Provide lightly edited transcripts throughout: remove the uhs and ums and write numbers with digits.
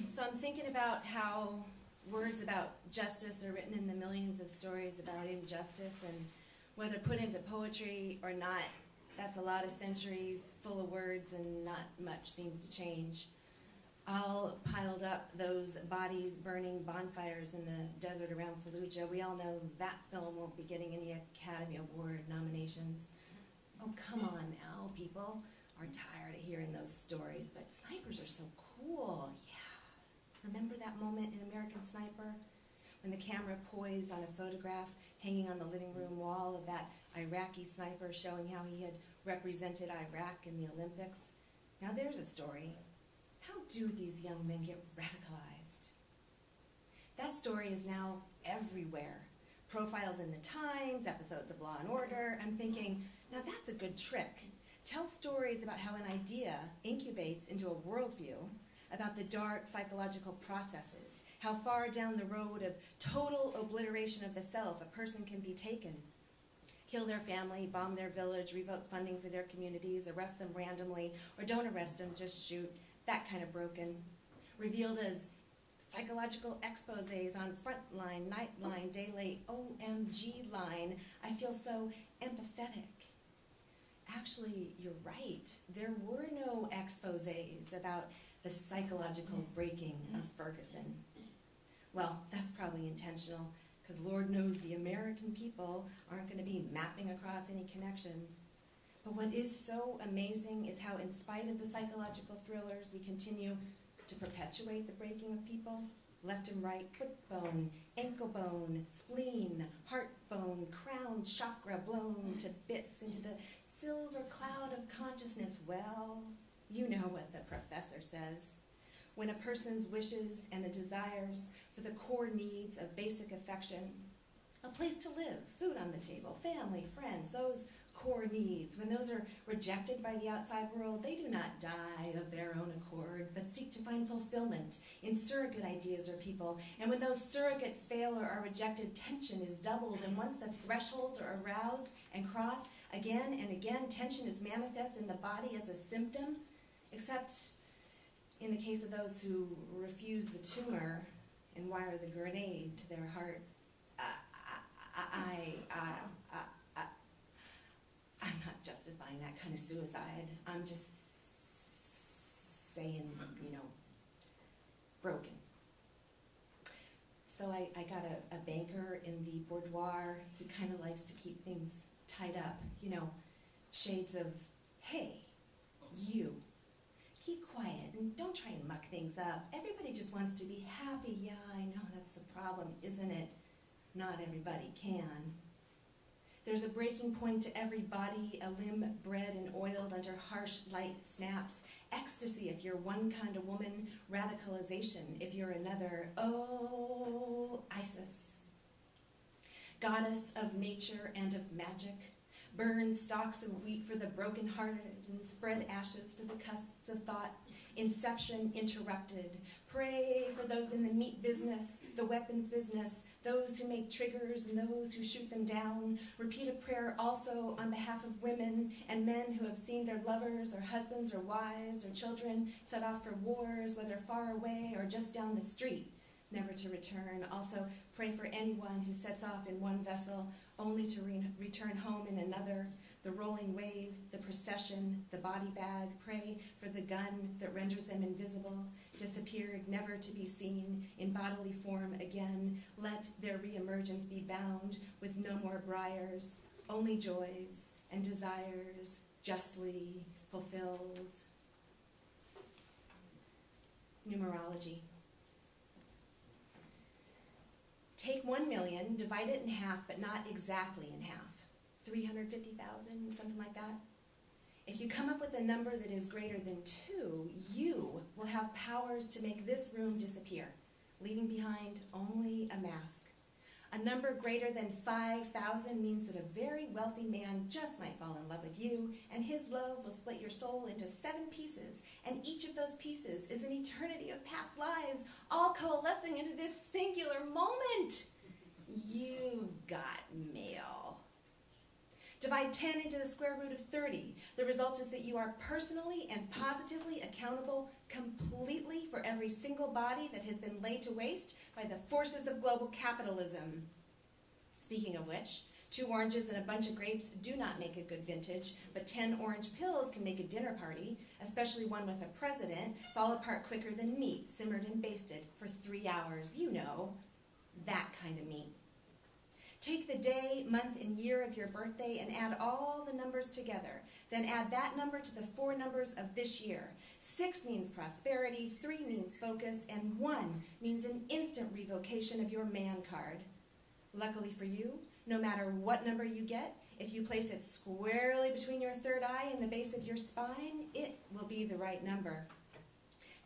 So I'm thinking about how words about justice are written in the millions of stories about injustice, and whether put into poetry or not, that's a lot of centuries full of words and not much seems to change. All piled up those bodies burning bonfires in the desert around Fallujah. We all know that film won't be getting any Academy Award nominations. Oh, come on now, people are tired of hearing those stories, but snipers are so cool. Yeah. Remember that moment in American Sniper when the camera poised on a photograph hanging on the living room wall of that Iraqi sniper showing how he had represented Iraq in the Olympics? Now there's a story. How do these young men get radicalized? That story is now everywhere. Profiles in the Times, episodes of Law and Order. I'm thinking, now that's a good trick. Tell stories about how an idea incubates into a worldview, about the dark psychological processes, how far down the road of total obliteration of the self a person can be taken. Kill their family, bomb their village, revoke funding for their communities, arrest them randomly, or don't arrest them, just shoot. That kind of broken. Revealed as psychological exposés on Frontline, Nightline, Day Late, OMG line. I feel so empathetic. Actually, you're right. There were no exposés about the psychological breaking of Ferguson. Well, that's probably intentional, because Lord knows the American people aren't going to be mapping across any connections. But what is so amazing is how, in spite of the psychological thrillers, we continue to perpetuate the breaking of people. Left and right, foot bone, ankle bone, spleen, heart bone, crown chakra blown to bits into the silver cloud of consciousness. Well, you know what the professor says. When a person's wishes and the desires for the core needs of basic affection, a place to live, food on the table, family, friends, those core needs, when those are rejected by the outside world, they do not die of their own accord, but seek to find fulfillment in surrogate ideas or people. And when those surrogates fail or are rejected, tension is doubled. And once the thresholds are aroused and crossed, again and again, tension is manifest in the body as a symptom, except in the case of those who refuse the tumor and wire the grenade to their heart. I'm not justifying that kind of suicide. I'm just saying, broken. So I got a banker in the boudoir. He kind of likes to keep things tied up, shades of, hey, you, keep quiet and don't try and muck things up. Everybody just wants to be happy. Yeah, I know, that's the problem, isn't it? Not everybody can. There's a breaking point to every body, a limb bred and oiled under harsh light snaps. Ecstasy if you're one kind of woman, radicalization if you're another. Oh, Isis. Goddess of nature and of magic. Burn stalks of wheat for the broken-hearted and spread ashes for the cusps of thought. Inception interrupted. Pray for those in the meat business, the weapons business, those who make triggers and those who shoot them down. Repeat a prayer also on behalf of women and men who have seen their lovers or husbands or wives or children set off for wars, whether far away or just down the street, never to return. Also pray for anyone who sets off in one vessel only to return home in another. The rolling wave, the procession, the body bag. Pray for the gun that renders them invisible, disappeared, never to be seen in bodily form again. Let their reemergence be bound with no more briars, only joys and desires justly fulfilled. Numerology. Take 1 million, divide it in half, but not exactly in half. 350,000, something like that. If you come up with a number that is greater than 2, you will have powers to make this room disappear, leaving behind only a mask. A number greater than 5,000 means that a very wealthy man just might fall in love with you, and his love will split your soul into 7 pieces, and each of those pieces is an eternity of past lives, all coalescing into this singular moment. You've got mail. Divide 10 into the square root of 30. The result is that you are personally and positively accountable completely for every single body that has been laid to waste by the forces of global capitalism. Speaking of which, 2 oranges and a bunch of grapes do not make a good vintage, but 10 orange pills can make a dinner party, especially one with a president, fall apart quicker than meat, simmered and basted for 3 hours. You know, that kind of meat. Take the day, month, and year of your birthday and add all the numbers together. Then add that number to the 4 numbers of this year. 6 means prosperity, 3 means focus, and 1 means an instant revocation of your man card. Luckily for you, no matter what number you get, if you place it squarely between your third eye and the base of your spine, it will be the right number.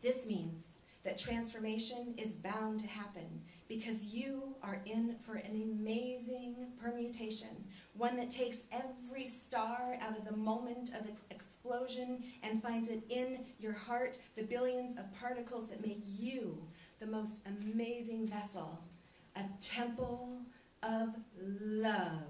This means that transformation is bound to happen because you are in for an amazing permutation, one that takes every star out of the moment of its explosion and finds it in your heart, the billions of particles that make you the most amazing vessel, a temple of love.